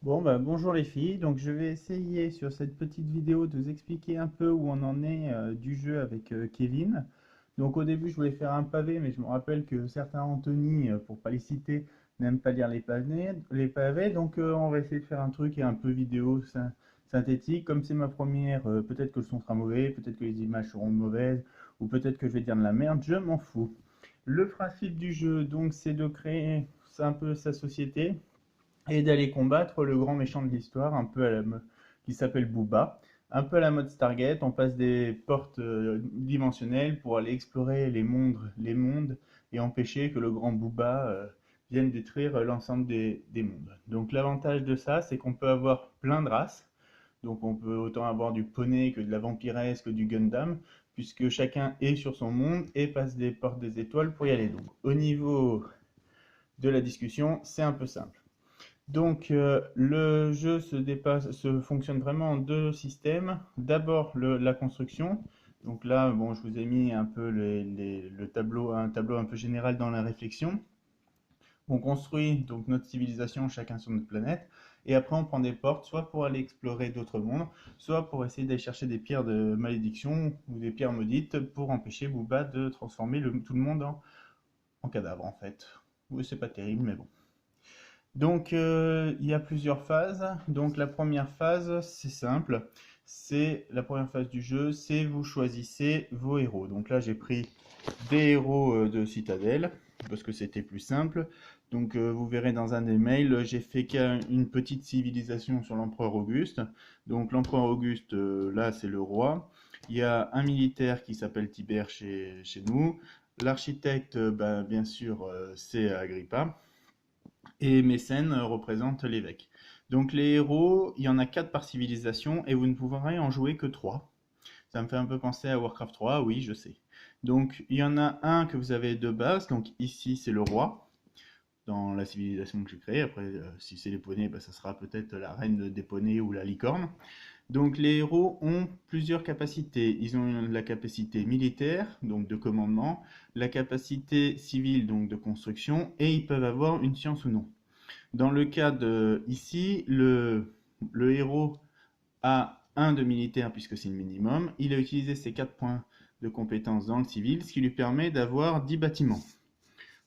Bon, bah, bonjour les filles, donc je vais essayer sur cette petite vidéo de vous expliquer un peu où on en est du jeu avec Kevin. Donc au début je voulais faire un pavé, mais je me rappelle que certains Anthony, pour pas les citer, n'aiment pas lire les pavés, donc on va essayer de faire un truc un peu vidéo synthétique. Comme c'est ma première, peut-être que le son sera mauvais, peut-être que les images seront mauvaises, ou peut-être que je vais dire de la merde, je m'en fous. Le principe du jeu, donc, c'est de créer un peu sa société et d'aller combattre le grand méchant de l'histoire, un peu qui s'appelle Booba. Un peu à la mode Stargate, on passe des portes dimensionnelles pour aller explorer les mondes et empêcher que le grand Booba vienne détruire l'ensemble des mondes. Donc l'avantage de ça, c'est qu'on peut avoir plein de races. Donc on peut autant avoir du poney que de la vampiresse que du Gundam, puisque chacun est sur son monde et passe des portes des étoiles pour y aller. Donc au niveau de la discussion, c'est un peu simple. Donc, le jeu se fonctionne vraiment en deux systèmes. D'abord, la construction. Donc là, bon, je vous ai mis un peu un tableau un peu général dans la réflexion. On construit donc notre civilisation, chacun sur notre planète, et après on prend des portes, soit pour aller explorer d'autres mondes, soit pour essayer d'aller chercher des pierres de malédiction ou des pierres maudites pour empêcher Booba de transformer tout le monde en cadavre en fait. Oui, c'est pas terrible, mais bon. Donc, il y a plusieurs phases. Donc, la première phase, c'est simple. C'est la première phase du jeu, c'est vous choisissez vos héros. Donc là, j'ai pris des héros de Citadel parce que c'était plus simple. Donc, vous verrez dans un des mails, j'ai fait une petite civilisation sur l'empereur Auguste. Donc, l'empereur Auguste, là, c'est le roi. Il y a un militaire qui s'appelle Tibère chez nous. L'architecte, ben, bien sûr, c'est Agrippa et Mécène représente l'évêque. Donc les héros, il y en a 4 par civilisation et vous ne pourrez en jouer que 3. Ça me fait un peu penser à Warcraft 3, oui, je sais. Donc il y en a un que vous avez de base, donc ici c'est le roi, dans la civilisation que j'ai créée. Après, si c'est les poneys, bah, ça sera peut-être la reine des poneys ou la licorne. Donc les héros ont plusieurs capacités. Ils ont la capacité militaire, donc de commandement, la capacité civile, donc de construction, et ils peuvent avoir une science ou non. Dans le cas de ici, le héros a un de militaire puisque c'est le minimum. Il a utilisé ses 4 points de compétence dans le civil, ce qui lui permet d'avoir 10 bâtiments.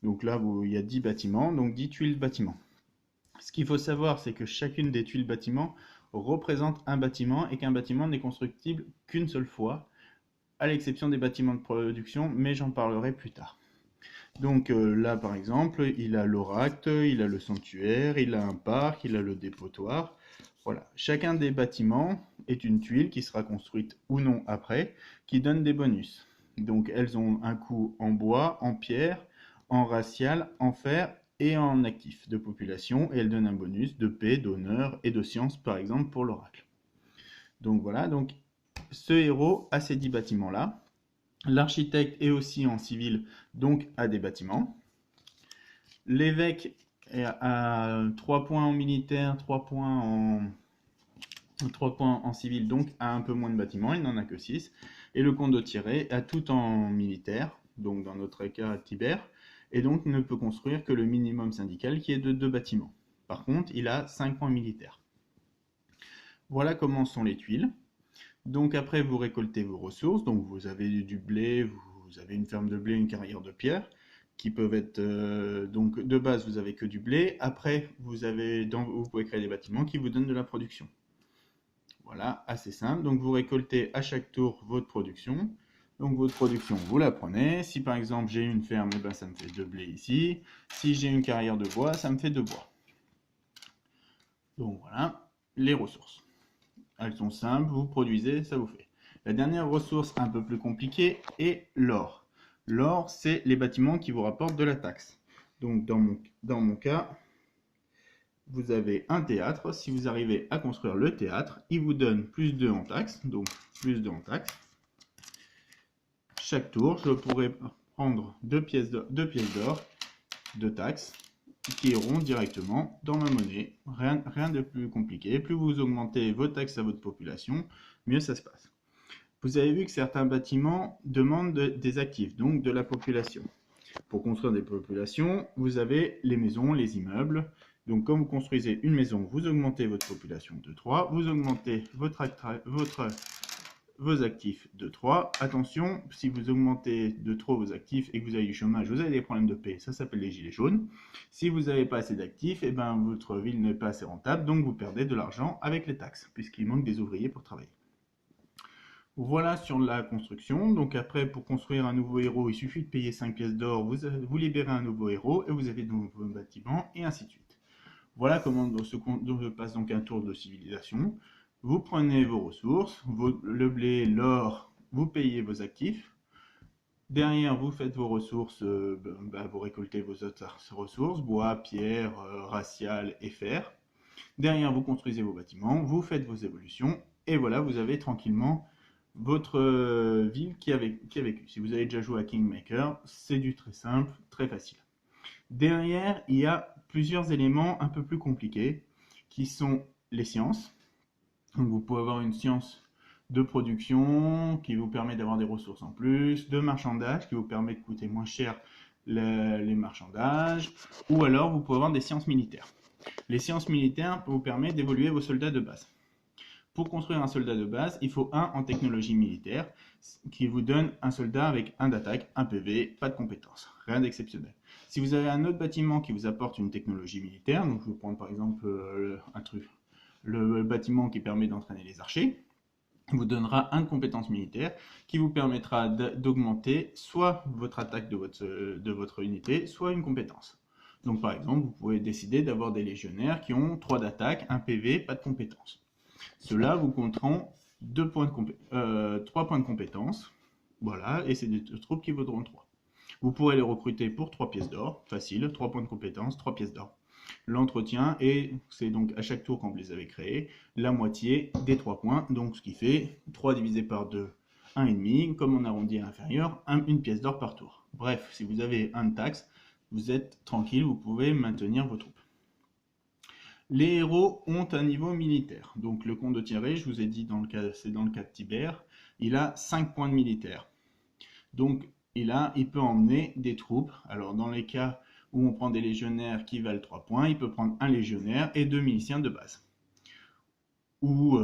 Donc là, il y a 10 bâtiments, donc 10 tuiles bâtiments. Ce qu'il faut savoir, c'est que chacune des tuiles bâtiments représente un bâtiment et qu'un bâtiment n'est constructible qu'une seule fois, à l'exception des bâtiments de production, mais j'en parlerai plus tard. Donc là, par exemple, il a l'oracle, il a le sanctuaire, il a un parc, il a le dépotoir. Voilà. Chacun des bâtiments est une tuile qui sera construite ou non après, qui donne des bonus. Donc elles ont un coût en bois, en pierre, en racial, en fer et en actif de population, et elles donnent un bonus de paix, d'honneur et de science, par exemple, pour l'oracle. Donc voilà, donc ce héros a ces 10 bâtiments-là. L'architecte est aussi en civil, donc a des bâtiments. L'évêque a 3 points en militaire, 3 points en civil, donc a un peu moins de bâtiments, il n'en a que 6. Et le condottiere a tout en militaire, donc dans notre cas Tibère, et donc ne peut construire que le minimum syndical qui est de 2 bâtiments. Par contre, il a 5 points militaires. Voilà comment sont les tuiles. Donc après, vous récoltez vos ressources. Donc vous avez du blé, vous avez une ferme de blé, une carrière de pierre, qui peuvent être... donc de base, vous avez que du blé. Après, vous pouvez créer des bâtiments qui vous donnent de la production. Voilà, assez simple. Donc vous récoltez à chaque tour votre production. Donc votre production, vous la prenez. Si par exemple j'ai une ferme, eh ben, ça me fait 2 blés ici. Si j'ai une carrière de bois, ça me fait 2 bois. Donc voilà, les ressources. Elles sont simples, vous produisez, ça vous fait. La dernière ressource un peu plus compliquée est l'or. L'or, c'est les bâtiments qui vous rapportent de la taxe. Donc dans mon cas, vous avez un théâtre. Si vous arrivez à construire le théâtre, il vous donne plus 2 en taxe. Donc plus 2 en taxe. Chaque tour, je pourrais prendre 2 pièces d'or de taxes qui iront directement dans ma monnaie. Rien de plus compliqué. Plus vous augmentez vos taxes à votre population, mieux ça se passe. Vous avez vu que certains bâtiments demandent des actifs, donc de la population. Pour construire des populations, vous avez les maisons, les immeubles, Donc quand vous construisez une maison, vous augmentez votre population de 3, vous augmentez vos actifs de 3. Attention, si vous augmentez de trop vos actifs et que vous avez du chômage, vous avez des problèmes de paix, ça s'appelle les gilets jaunes. Si vous n'avez pas assez d'actifs, eh ben, votre ville n'est pas assez rentable, donc vous perdez de l'argent avec les taxes, puisqu'il manque des ouvriers pour travailler. Voilà sur la construction. Donc après, pour construire un nouveau héros, il suffit de payer 5 pièces d'or, vous libérez un nouveau héros, et vous avez de nouveaux bâtiments, et ainsi de suite. Voilà comment se passe donc un tour de civilisation. Vous prenez vos ressources, le blé, l'or, vous payez vos actifs. Derrière, vous faites vos ressources, vous récoltez vos autres ressources, bois, pierre, racial et fer. Derrière, vous construisez vos bâtiments, vous faites vos évolutions, et voilà, vous avez tranquillement votre ville qui a vécu. Si vous avez déjà joué à Kingmaker, c'est du très simple, très facile. Derrière, il y a plusieurs éléments un peu plus compliqués, qui sont les sciences. Donc vous pouvez avoir une science de production qui vous permet d'avoir des ressources en plus, de marchandage qui vous permet de coûter moins cher les marchandages, ou alors vous pouvez avoir des sciences militaires. Les sciences militaires vous permettent d'évoluer vos soldats de base. Pour construire un soldat de base, il faut un en technologie militaire qui vous donne un soldat avec 1 d'attaque, 1 PV, pas de compétences, rien d'exceptionnel. Si vous avez un autre bâtiment qui vous apporte une technologie militaire, donc je vais prendre par exemple le bâtiment qui permet d'entraîner les archers, vous donnera 1 de compétence militaire qui vous permettra d'augmenter soit votre attaque de votre unité, soit une compétence. Donc par exemple, vous pouvez décider d'avoir des légionnaires qui ont 3 d'attaque, 1 PV, pas de compétences. Ceux-là vous compteront 3 points de compétence. Voilà, et c'est des troupes qui vaudront 3. Vous pourrez les recruter pour 3 pièces d'or, facile, 3 points de compétence, 3 pièces d'or. L'entretien, et c'est donc à chaque tour quand vous les avez créés, la moitié des 3 points, donc ce qui fait 3 divisé par 2, 1,5, comme on arrondit à l'inférieur, 1 pièce d'or par tour. Bref, si vous avez 1 de taxe, vous êtes tranquille, vous pouvez maintenir vos troupes. Les héros ont un niveau militaire. Donc le condottiere, je vous ai dit, c'est dans le cas de Tibère, il a 5 points de militaire. Donc il peut emmener des troupes. Alors dans les cas où on prend des légionnaires qui valent 3 points, il peut prendre un légionnaire et 2 miliciens de base. Ou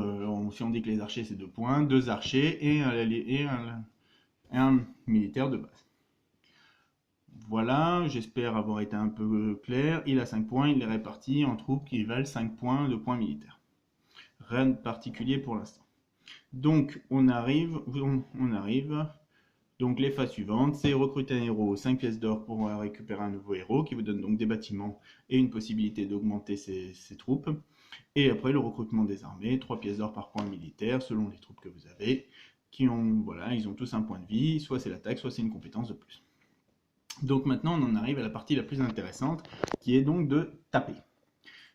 si on dit que les archers c'est 2 points, 2 archers et un militaire de base. Voilà, j'espère avoir été un peu clair. Il a 5 points, il les répartit en troupes qui valent 5 points de points militaires. Rien de particulier pour l'instant. Donc on arrive. Donc les phases suivantes, c'est recruter un héros, 5 pièces d'or pour récupérer un nouveau héros, qui vous donne donc des bâtiments et une possibilité d'augmenter ses troupes. Et après le recrutement des armées, 3 pièces d'or par point militaire, selon les troupes que vous avez, ils ont tous un point de vie, soit c'est l'attaque, soit c'est une compétence de plus. Donc maintenant on en arrive à la partie la plus intéressante, qui est donc de taper.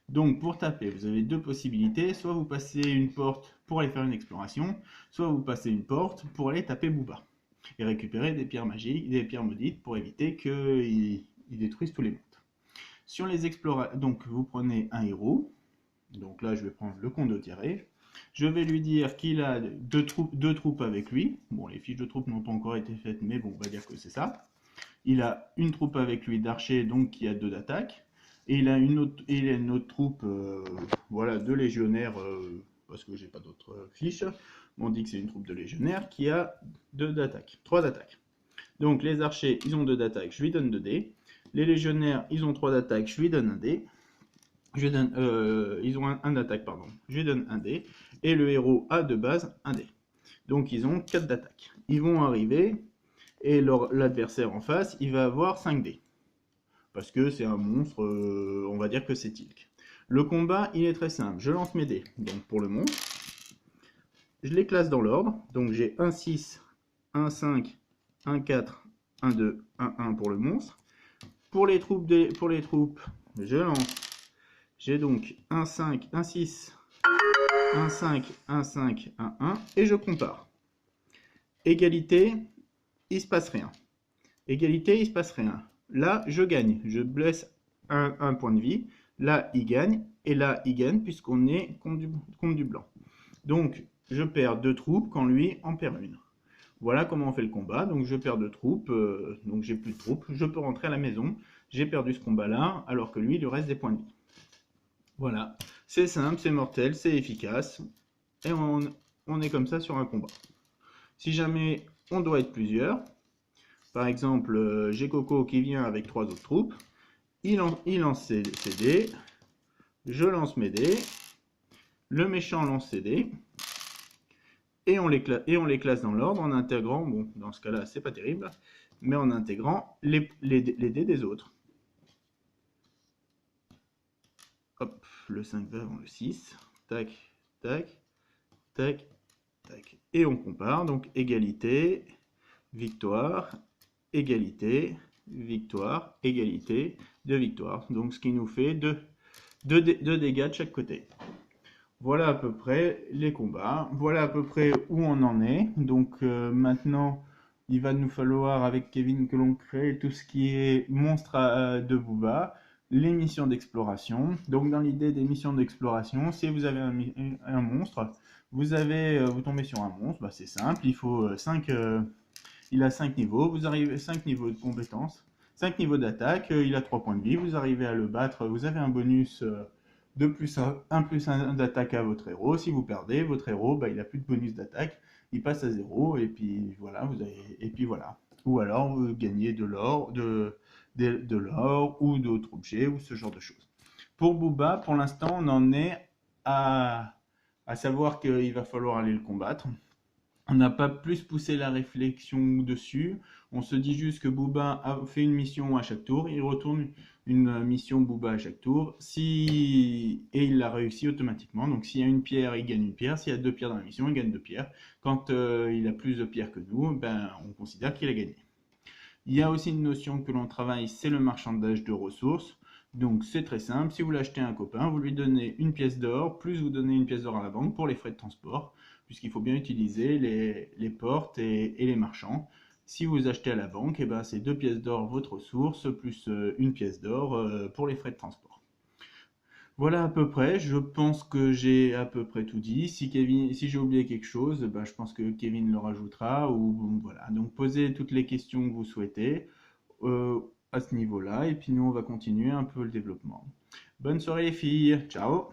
Donc pour taper, vous avez 2 possibilités, soit vous passez une porte pour aller faire une exploration, soit vous passez une porte pour aller taper Booba et récupérer des pierres magiques, des pierres maudites pour éviter qu'ils détruisent tous les mondes. Sur les explorations, donc vous prenez un héros, donc là je vais prendre le condottiere, je vais lui dire qu'il a 2 troupes avec lui, bon les fiches de troupes n'ont pas encore été faites, mais bon on va dire que c'est ça. Il a une troupe avec lui d'archers, donc qui a 2 d'attaque. Et il a une autre troupe voilà, de légionnaires, parce que j'ai pas d'autres fiches. On dit que c'est une troupe de légionnaires qui a 3 d'attaque. Donc les archers, ils ont 2 d'attaque, je lui donne 2 dés. Les légionnaires, ils ont 3 d'attaque, je lui donne 1 dé. Ils ont 1 d'attaque, pardon. Je lui donne 1 dé. Et le héros a de base 1 dé. Donc ils ont 4 d'attaque. Ils vont arriver. Et l'adversaire en face, il va avoir 5 dés. Parce que c'est un monstre, on va dire que c'est Tilk. Le combat, il est très simple. Je lance mes dés. Donc pour le monstre, je les classe dans l'ordre. Donc j'ai 1 6, 1 5, 1 4, 1 2, 1 1 pour le monstre. Pour les troupes, je lance. J'ai donc 1 5, 1 6, 1 5, 1 5, 1 1. Et je compare. Égalité. Il se passe rien. Égalité, il se passe rien. Là, je gagne. Je blesse un point de vie. Là, il gagne. Et là, il gagne puisqu'on est contre du blanc. Donc, je perds 2 troupes quand lui en perd une. Voilà comment on fait le combat. Donc, je perds 2 troupes. Donc, j'ai plus de troupes. Je peux rentrer à la maison. J'ai perdu ce combat-là alors que lui, il lui reste des points de vie. Voilà, c'est simple, c'est mortel, c'est efficace, et on est comme ça sur un combat. Si jamais on doit être plusieurs, par exemple, j'ai Coco qui vient avec 3 autres troupes, il lance ses dés, je lance mes dés, le méchant lance ses dés, et on les classe dans l'ordre en intégrant, bon, dans ce cas-là, c'est pas terrible, mais en intégrant les dés des autres. Hop, le 5 va avant le 6, tac, tac, tac, tac. Et on compare, donc égalité, victoire, égalité, victoire, égalité, 2 victoires. Donc ce qui nous fait 2 dégâts de chaque côté. Voilà à peu près les combats, voilà à peu près où on en est. Donc maintenant, il va nous falloir avec Kevin que l'on crée tout ce qui est monstre de Booba, les missions d'exploration. Donc dans l'idée des missions d'exploration, si vous avez un monstre, vous tombez sur un monstre, bah, c'est simple, il faut 5, il a 5 niveaux, vous arrivez 5 niveaux de compétences, 5 niveaux d'attaque, il a 3 points de vie, vous arrivez à le battre, vous avez un bonus de plus 1 plus 1 d'attaque à votre héros. Si vous perdez, votre héros, bah, il n'a plus de bonus d'attaque, il passe à 0, et puis voilà, et puis voilà. Ou alors vous gagnez de l'or, de l'or ou d'autres objets, ou ce genre de choses. Pour Booba, pour l'instant, on en est à savoir qu'il va falloir aller le combattre. On n'a pas plus poussé la réflexion dessus. On se dit juste que Booba a fait une mission à chaque tour. Il retourne une mission Booba à chaque tour. Et il l'a réussi automatiquement. Donc s'il y a une pierre, il gagne une pierre. S'il y a 2 pierres dans la mission, il gagne 2 pierres. Quand il a plus de pierres que nous, ben, on considère qu'il a gagné. Il y a aussi une notion que l'on travaille, c'est le marchandage de ressources. Donc c'est très simple, si vous l'achetez à un copain, vous lui donnez une pièce d'or, plus vous donnez une pièce d'or à la banque pour les frais de transport, puisqu'il faut bien utiliser les portes et les marchands. Si vous achetez à la banque, eh ben, c'est 2 pièces d'or votre ressource, plus une pièce d'or pour les frais de transport. Voilà à peu près, je pense que j'ai à peu près tout dit. Si j'ai oublié quelque chose, bah, je pense que Kevin le rajoutera. Ou bon, voilà. Donc posez toutes les questions que vous souhaitez euh, à ce niveau-là. Et puis nous, on va continuer un peu le développement. Bonne soirée les filles, ciao!